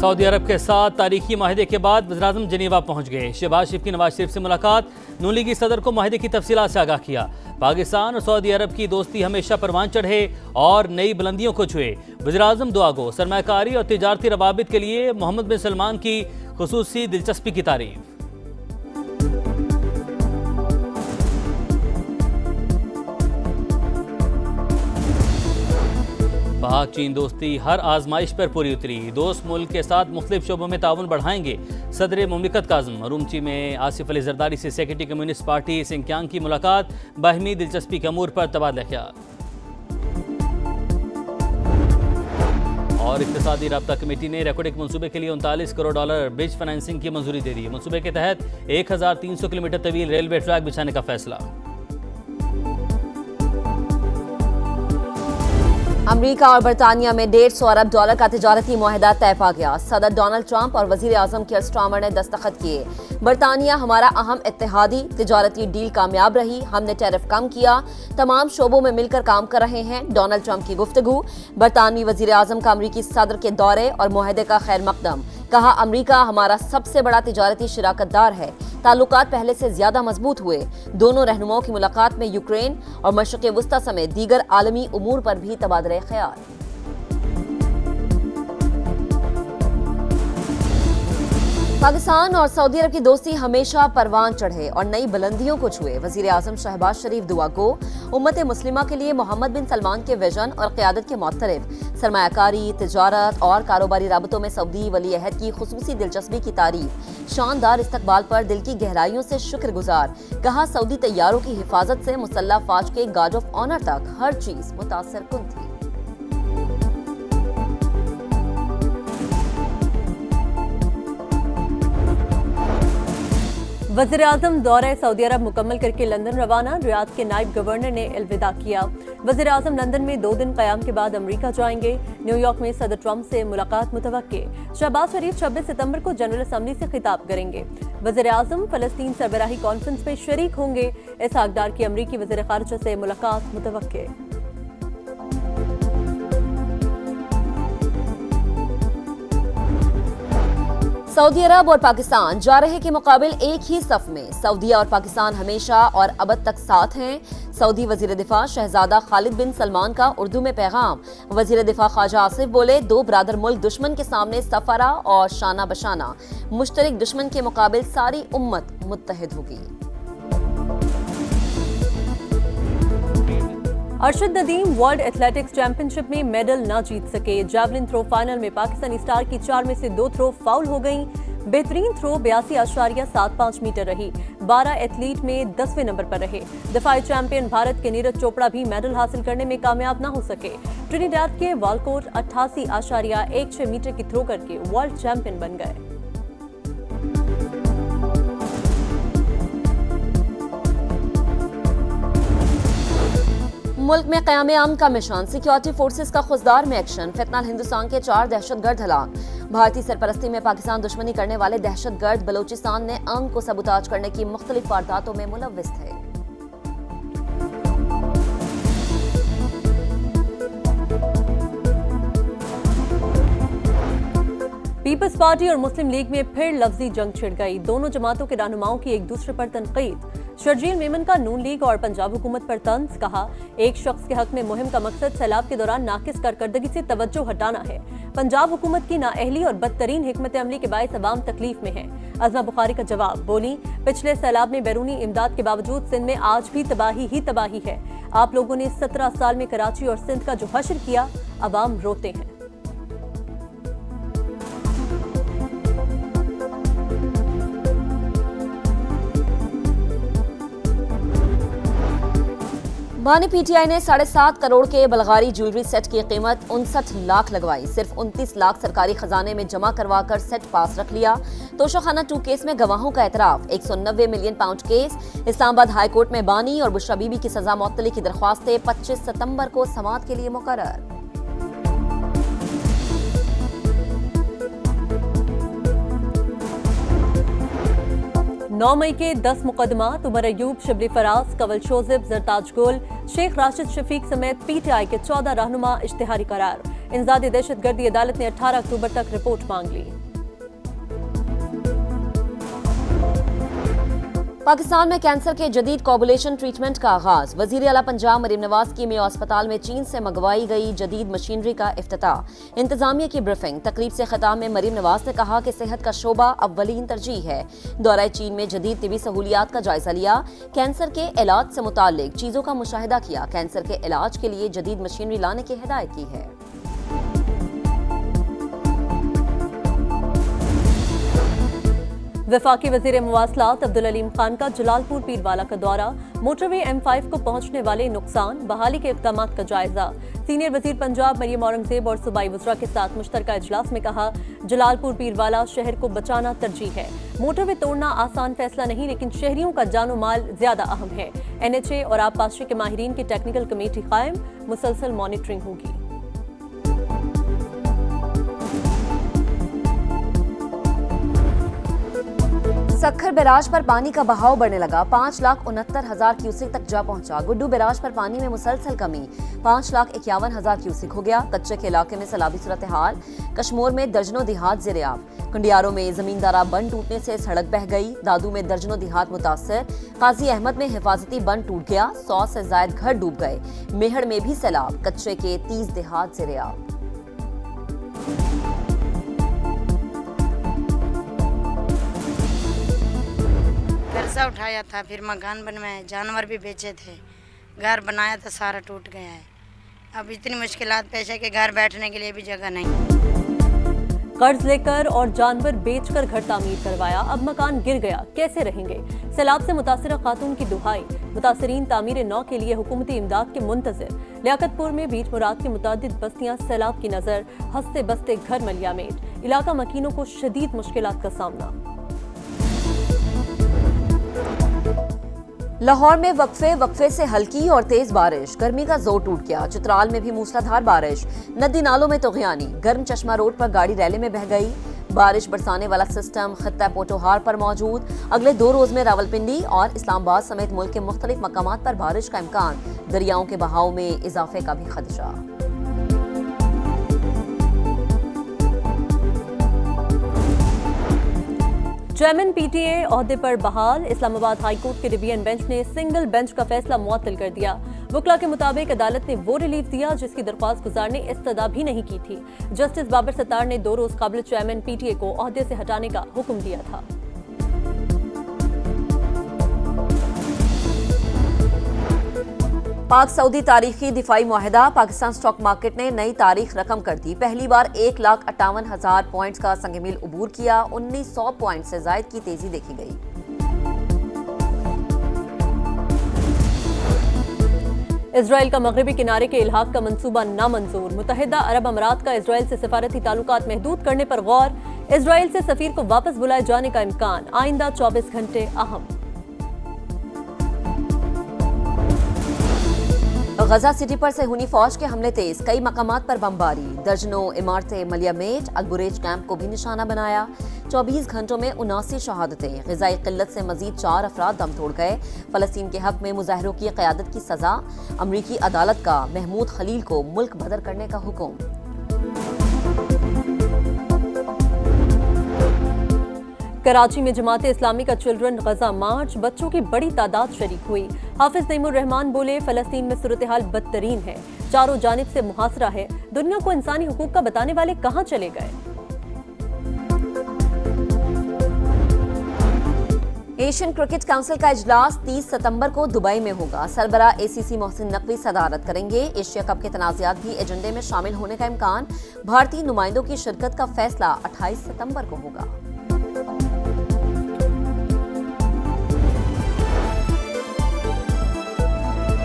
Saudi अरब के साथ तारीखी माहिदे के बाद वज़ीर-ए-आज़म जेनेवा पहुंच गए। शहबाज शरीफ की नवाज शरीफ से मुलाकात, नून लीगी सदर को माहिदे की तफसीलात से आगाह किया। पाकिस्तान और सऊदी अरब की दोस्ती हमेशा परवान चढ़े और नई बुलंदियों को छुए। वज़ीर-ए-आज़म दुआ गो, सरमायाकारी और तिजारती रवाबित के लिए मोहम्मद बिन सलमान की खुसूसी दिलचस्पी की तारीफ। पाक चीन दोस्ती हर आजमाइश पर पूरी उतरी। दोस्त मुल्क के साथ मुख्तलिफ शोबों में ताउन बढ़ाएंगे। सदर मुमलिकत काज़म उरुमची में आसिफ अली जरदारी से सेक्रेटरी कम्युनिस्ट पार्टी सिंकियांग की मुलाकात, बाहमी दिलचस्पी के अमूर पर तबादला ख्याल। और इक़्तिसादी राब्ता कमेटी ने रेकोडिक मंसूबे के लिए $39 करोड़ ब्रिज फाइनेंसिंग की मंजूरी दे दी। मंसूबे के तहत 1300 किलोमीटर तवील रेलवे ट्रैक बिछाने का फैसला। अमेरिका और बरतानिया में $150 अरब का तिजारती मुआहदा तय पा गया। सदर डोनाल्ड ट्रंप और वजीर आजम कियर स्टारमर ने दस्तखत किए। बरतानिया हमारा अहम इत्तेहादी, तिजारती डील कामयाब रही, हमने टैरिफ कम किया, तमाम शोबों में मिलकर काम कर रहे हैं। डोनाल्ड ट्रंप की गुफ्तगू। बरतानवी वजीर आजम का अमरीकी सदर के दौरे और मुआहदे का खैर मकदम। कहा, अमरीका हमारा सबसे बड़ा तिजारती शिराकतदार है। ताल्लुकात पहले से ज्यादा मजबूत हुए। दोनों रहनुमाओं की मुलाकात में यूक्रेन और मशरिक़ वस्ता समेत दीगर आलमी उमूर पर भी तबादला ख्याल। पाकिस्तान और सऊदी अरब की दोस्ती हमेशा परवान चढ़े और नई बुलंदियों को छुए। वजीर आजम शहबाज शरीफ दुआ गो, उम्मत मुस्लिमा के लिए मोहम्मद बिन सलमान के विजन और क़यादत के मुतरफ। सरमायाकारी, तिजारत और कारोबारी राबतों में सऊदी वली अहद की खुसूसी दिलचस्पी की तारीफ। शानदार इस्तकबाल पर दिल की गहराइयों से शुक्रगुजार। कहा, सऊदी तैयारों की हिफाजत से मुसल्लह फौज के गार्ड ऑफ ऑनर तक हर चीज मुतासर कुन थी। वज़ीर आज़म दौरे सऊदी अरब मुकम्मल करके लंदन रवाना। रियाद के नायब गवर्नर ने अलविदा किया। वज़ीर आज़म लंदन में 2 दिन क़याम के बाद अमरीका जाएंगे। न्यूयॉर्क में सदर ट्रंप से मुलाकात मुतवक्के। शहबाज शरीफ 26 सितंबर को जनरल असम्बली से खिताब करेंगे। वज़ीर आज़म फ़लस्तीन सरबराही कॉन्फ्रेंस में शरीक होंगे। इसहाक डार की अमरीकी वज़ीर ख़ारिजा से मुलाकात मुतवक्के। सऊदी अरब और पाकिस्तान जा रहे के मुकाबिल एक ही सफ में। सऊदीया और पाकिस्तान हमेशा और अब तक साथ हैं। सऊदी वजीर दिफा शहजादा खालिद बिन सलमान का उर्दू में पैगाम। वजीर दिफा ख्वाजा आसिफ बोले, 2 बरादर मुल्क दुश्मन के सामने सफरा और शाना बशाना। मुश्तरक दुश्मन के मुकाबिल सारी उम्मत मुत्तहिद होगी। Arshad Nadeem world athletics championship में मेडल न जीत सके। जैवलिन थ्रो फाइनल में पाकिस्तानी स्टार की 4 में से 2 थ्रो फाउल हो गईं। बेहतरीन थ्रो 82.75 मीटर रही। 12 एथलीट में 10वें नंबर पर रहे। दफाई चैंपियन भारत के नीरज चोपड़ा भी मेडल हासिल करने में कामयाब न हो सके। ट्रिनिडाद के वालकोट 88.16 मीटर की थ्रो करके वर्ल्ड चैंपियन बन गए। मुल्क में क़याम अमन का मिशन। सिक्योरिटी फोर्सेस का खुजदार में एक्शन। फितनाल हिंदुस्तान के 4 दहशतगर्द हलाक। भारतीय सरपरस्ती में पाकिस्तान दुश्मनी करने वाले दहशतगर्द बलोचिस्तान ने अमन को सबूताज करने की मुख्तलिफ वारदातों में मुलव्विस थे। पीपल्स पार्टी और मुस्लिम लीग में फिर लफ्जी जंग छिड़ गई। दोनों जमातों के रहनुमाओं की एक दूसरे पर तनकीद। शर्जील मेमन का नून लीग और पंजाब हुकूमत पर तंज। कहा, एक शख्स के हक में मुहिम का मकसद सैलाब के दौरान नाकिस कारकर्दगी से तवज्जो हटाना है। पंजाब हुकूमत की नाअहली और बदतरीन हिकमत अमली के बायस अवाम तकलीफ में है। अज़मा बुखारी का जवाब। बोली, पिछले सैलाब में बैरूनी इमदाद के बावजूद सिंध में आज भी तबाही ही तबाही है। आप लोगों ने 17 साल में कराची और सिंध का जो हश्र किया, अवाम रोते हैं। बानी पीटीआई ने 7.5 करोड़ के बलगारी ज्वेलरी सेट की कीमत 59 लाख लगवाई। सिर्फ 29 लाख सरकारी खजाने में जमा करवाकर सेट पास रख लिया। तोशाखाना 2 केस में गवाहों का एतराफ। 190 million pound case. Islamabad high court में बानी और बुशरा बीबी की सजा मुअत्तली की दरख्वास्तें 25 सितंबर को समाअत के लिए मुकर्रर। 9 मई के 10 मुकदमात उमर अयूब, शिबली फराज, कवल शोजिब, जरताज गुल, शेख राशिद शफीक समेत पीटीआई के 14 रहनुमा इश्तिहारी करार। इंसदादी दहशतगर्दी अदालत ने 18 अक्टूबर तक रिपोर्ट मांग ली। पाकिस्तान में कैंसर के जदीद कोबुलेशन ट्रीटमेंट का आगाज। वजीर आला पंजाब मरीम नवाज की मेयो अस्पताल में चीन से मंगवाई गई जदीद मशीनरी का इफ्तिताह। इंतजामिया की ब्रीफिंग। तकरीब से खिताब में मरीम नवाज ने कहा कि सेहत का शोबा अव्वलीन तरजीह है। दौरा चीन में जदीद तिबी सहूलियात का जायजा लिया। कैंसर के इलाज से मुताल्लिक चीजों का मुशाहिदा किया। कैंसर के इलाज के लिए जदीद मशीनरी लाने की हिदायत की है। वफाकी वजीर मवासलात अब्दुल अलीम खान का जलालपुर पीरवाला का दौरा। मोटरवे M5 को पहुंचने वाले नुकसान, बहाली के इक़दाम का जायजा। सीनियर वजीर पंजाब मरियम औरंगजेब और सूबाई वज़रा के साथ मुश्तरका इजलास में कहा, जलालपुर पीरवाला शहर को बचाना तरजीह है। मोटरवे तोड़ना आसान फैसला नहीं, लेकिन शहरियों का जानो माल ज्यादा अहम है। NHA और आबपाशी के माहिरीन की टेक्निकल कमेटी कायम, मुसलसल मॉनिटरिंग होगी। सक्खर बैराज पर पानी का बहाव बढ़ने लगा। 5,69,000 क्यूसेक तक जा पहुंचा। गुड्डू बैराज पर पानी में मुसलसल कमी। 5,51,000 क्यूसेक हो गया। कच्चे के इलाके में सैलाबी सूरत हाल। कश्मोर में दर्जनों देहात ज़ेर-ए-आब। कंडियारों में जमींदारा बंद टूटने से सड़क बह गई। दादू में दर्जनों देहात मुतासर। काजी अहमद में हिफाजती बंद टूट गया। 100 से जायद घर डूब गए। मेहड़ में भी सैलाब। कच्चे के 30 देहात ज़ेर-ए-आब। कर्जा उठाया था, फिर मकान बनवाया, जानवर भी बेचे थे, घर बनाया था, सारा टूट गया है। अब इतनी मुश्किलात पेश है कि घर बैठने के लिए भी जगह नहीं। कर्ज लेकर और जानवर बेचकर घर तामीर करवाया, अब मकान गिर गया, कैसे रहेंगे? सैलाब से मुतासिरा खातून की दुहाई। मुतासरीन तामीर नौ के लिए हुकूमती इमदाद के मुंतजिर। लियाकतपुर में बीच मुराद की मुतादिद बस्तियां सैलाब की नजर, हंसते बसते घर मलियामेट। इलाका मकीनों को शदीद मुश्किलात का सामना। लाहौर में वक्फे से हल्की और तेज बारिश। गर्मी का जोर टूट गया। चित्राल में भी मूसलाधार बारिश। नदी नालों में तोगयानी। गर्म चश्मा रोड पर गाड़ी रैली में बह गई। बारिश बरसाने वाला सिस्टम खित्ता पोटोहार पर मौजूद। अगले 2 रोज में रावलपिंडी और इस्लामाबाद समेत मुल्क के मुख्तलिफ मकामात पर बारिश का इम्कान। दरियाओं के बहाव में इजाफे का भी खदशा। चेयरमैन PTA ओहदे पर बहाल। इस्लामाबाद हाई कोर्ट के डिवीजन बेंच ने सिंगल बेंच का फैसला मुअत्तल कर दिया। वकला के मुताबिक अदालत ने वो रिलीफ दिया जिसकी दरख्वास्त गुजार ने इस्तदा भी नहीं की थी। जस्टिस बाबर सत्तार ने 2 रोज काबिल चेयरमैन PTA को ओहदे से हटाने का हुक्म दिया था। पाक सऊदी तारीखी दिफाई मुआहदा। पाकिस्तान स्टॉक मार्केट ने नई तारीख रकम कर दी। पहली बार 1,58,000 पॉइंट्स का संगमील उबूर किया। 1900 पॉइंट से जायद की तेजी देखी गई। इजराइल का मगरबी किनारे के इल्हाक का मंसूबा नामंजूर। मुत्तहिदा अरब अमारात का इजराइल से सफारती ताल्लुकात महदूद करने पर गौर। इजराइल से सफीर को वापस बुलाए जाने का इम्कान। आइंदा 24 घंटे अहम। गजा सिटी पर सेहूनी फौज के हमले तेज। कई मकामात पर बमबारी। दर्जनों इमारतें मलियामेट। अलबुरेज कैंप को भी निशाना बनाया। 24 घंटों में 79 शहादतें। ग़िज़ाई क़िल्लत से मजीद 4 अफराद दम तोड़ गए। फ़लस्तीन के हक में मुजाहिरों की क़यादत की सज़ा। अमरीकी अदालत का महमूद खलील को मुल्क बदर करने का हुक्म। कराची में जमात इस्लामी का चिल्ड्रन गजा मार्च। बच्चों की बड़ी तादाद शरीक हुई। हाफिज नईमुर रहमान बोले, फ़लस्तीन में सूरत हाल बदतरीन है, चारों जानिब से मुहासरा है, दुनिया को इंसानी हुकूक का बताने वाले कहां चले गए? एशियन क्रिकेट काउंसिल का इजलास 30 सितंबर को दुबई में होगा। सरबरा ACC मोहसिन नकवी सदारत करेंगे। एशिया कप के तनाज़ात भी एजेंडे में शामिल होने का इम्कान। भारतीय नुमाइंदों की शिरकत का फैसला 28 सितंबर को होगा।